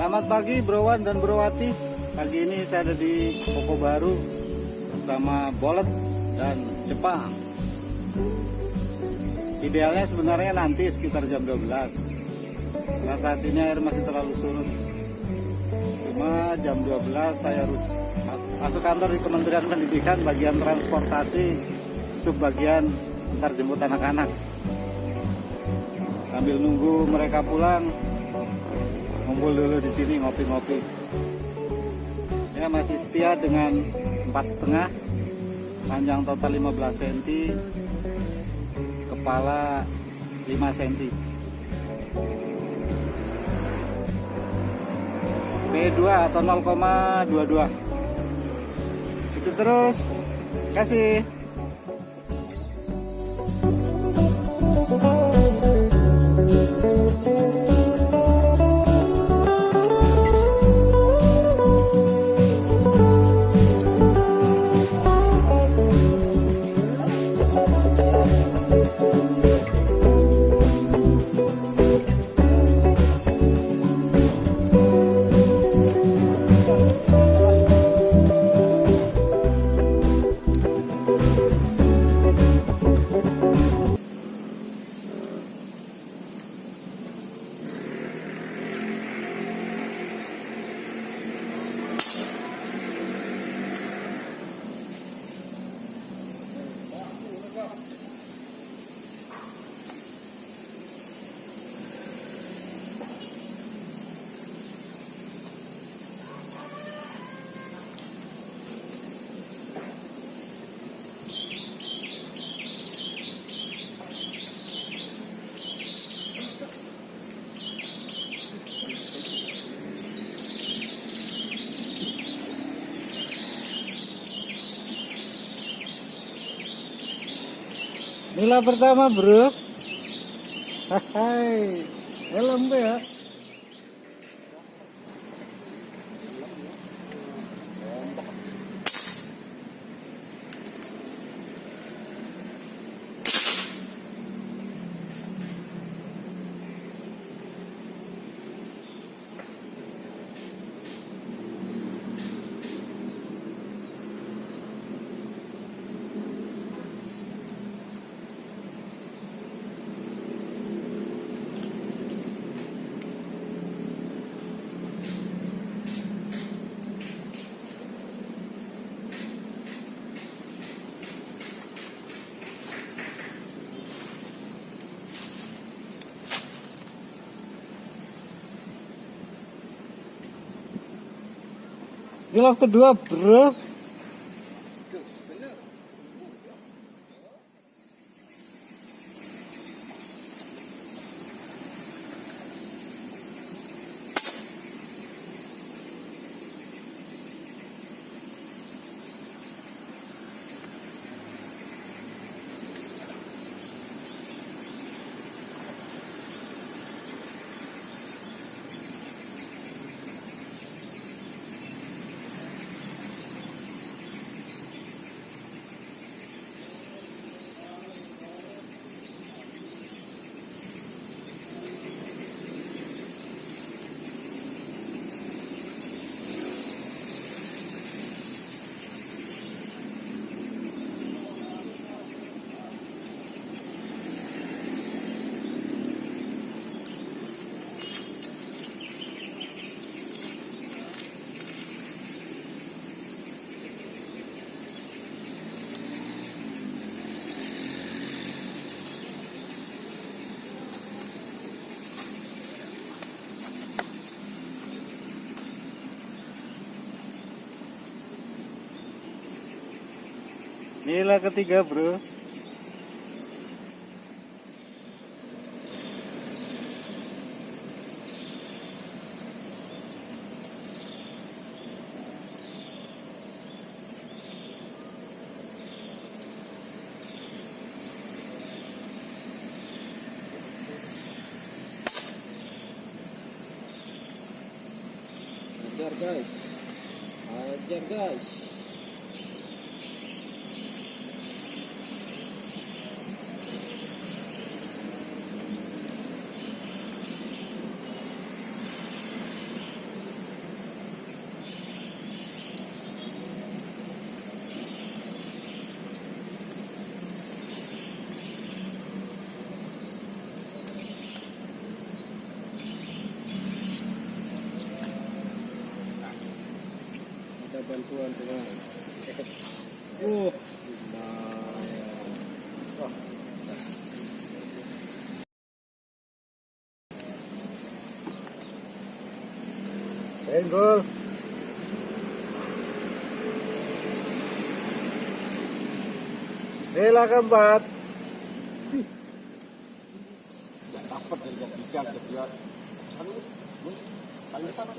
Selamat pagi Browan dan Browati. Pagi ini saya ada di Koko Baru bersama Bolet dan Jepang. Idealnya sebenarnya nanti sekitar jam 12. Karena saat ini air masih terlalu surut. Cuma jam 12 saya harus masuk kantor di Kementerian Pendidikan bagian transportasi, subbagian antar jemput anak-anak. Sambil nunggu mereka pulang, ngumpul dulu di sini ngopi-ngopi. Ya masih setia dengan 4,5, panjang total 15 cm, kepala 5 cm. P2 atau 0,22. Itu terus. Kasih. Nila pertama bro. Hai, helm ya. Gilaf kedua bro. Nila ketiga bro. Ajar guys, ajar guys. ada bantuan teman. Lumayan. Wah. Senggol. Rela keempat. Dapat dari ketiga kedua. Kali sama.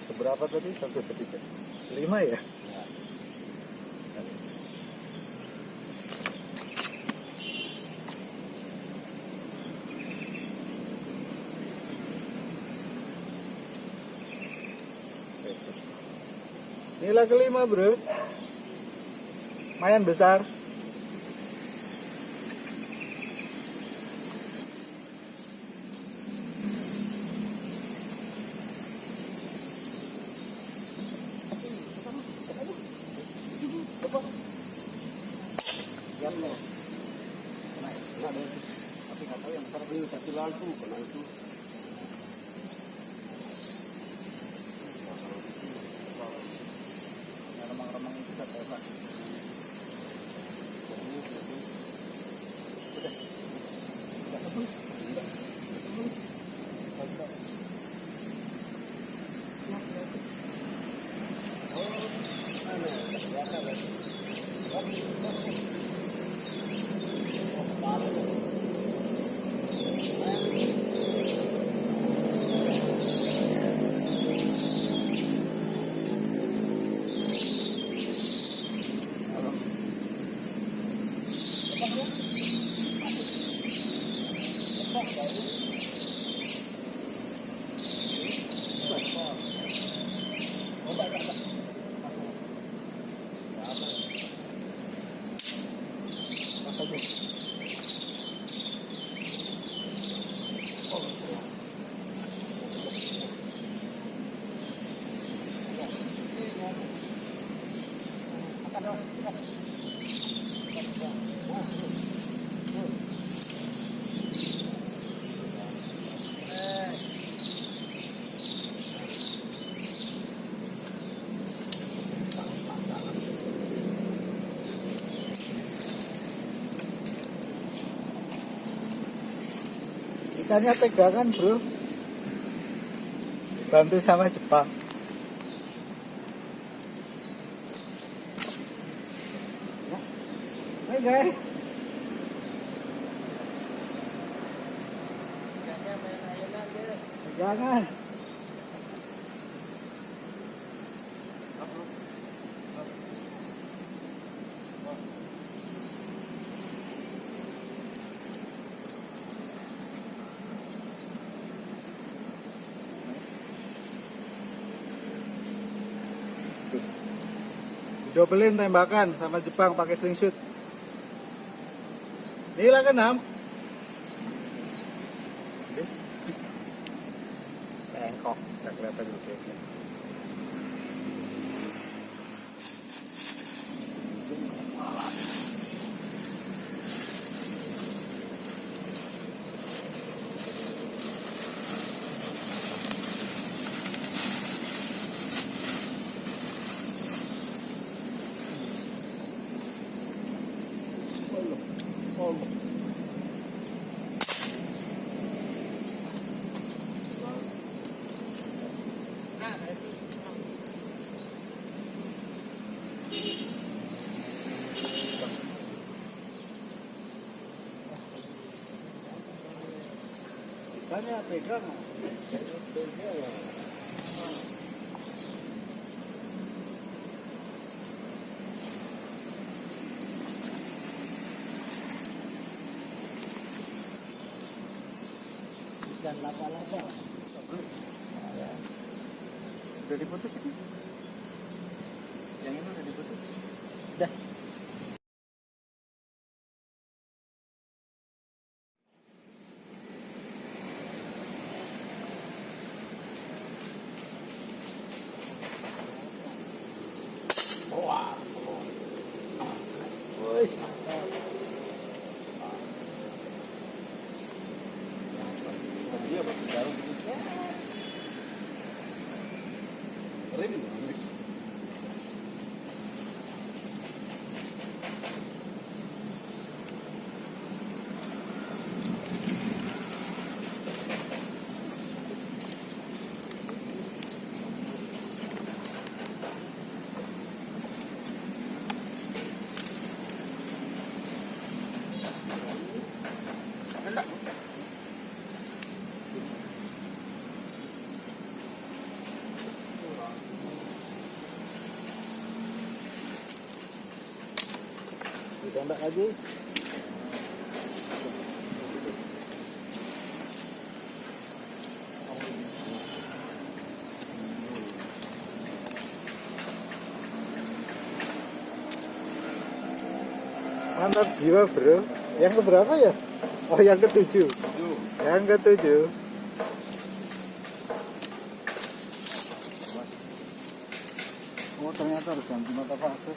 Seberapa tadi? 1 detik. 5 ya? Nilai kelima bro, lumayan besar. Ikannya pegangan bro, bantu sama Jepang. Hai guys, pegangan. Dobelin tembakan sama Jepang pakai slingshot. Nilai ke-6. Bengkok, tak kelihatan juga. Makanya pegang. Dan laba-laba. Udah diputus ini? Yang ini udah diputus? Dah. Wah. Woi. Dia pakai jarum. Keren ini. Ditembak lagi. Mantap jiwa bro. Yang keberapa ya? Oh yang ketujuh. Yang ketujuh. Oh ternyata harus ganti mata fase.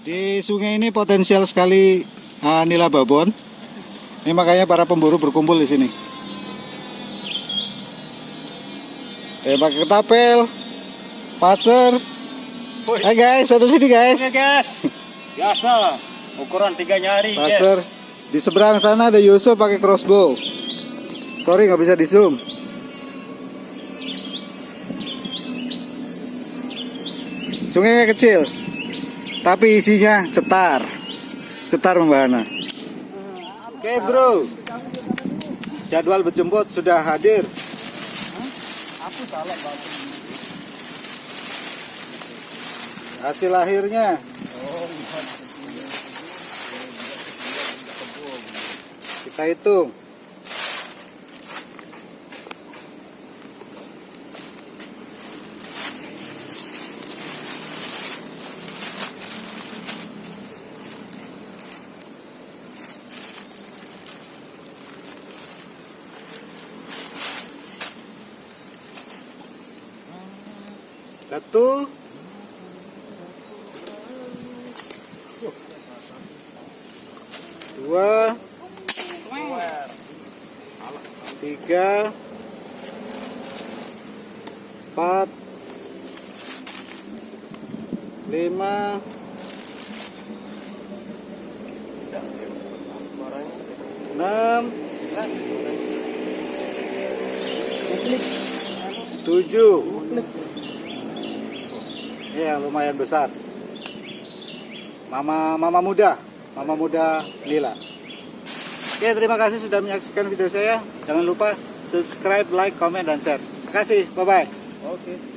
Di sungai ini potensial sekali nila babon. Ini makanya para pemburu berkumpul di sini. Pakai ketapel, pasir. Hai guys, satu sini guys. Oke guys. Biasa. Ukuran 3 nyari. Pasir. Di seberang sana ada Yusuf pakai crossbow. Sorry nggak bisa di zoom. Sungainya kecil, tapi isinya cetar. Cetar membahana. Oke bro, jadwal berjemput sudah hadir. Aku salah banget. Hasil akhirnya. Kita hitung. Satu, dua, tiga, empat, lima, enam, tujuh. Ya lumayan besar. Mama muda Lila. Oke, terima kasih sudah menyaksikan video saya. Jangan lupa subscribe, like, comment, dan share. Terima kasih. Bye bye. Oke.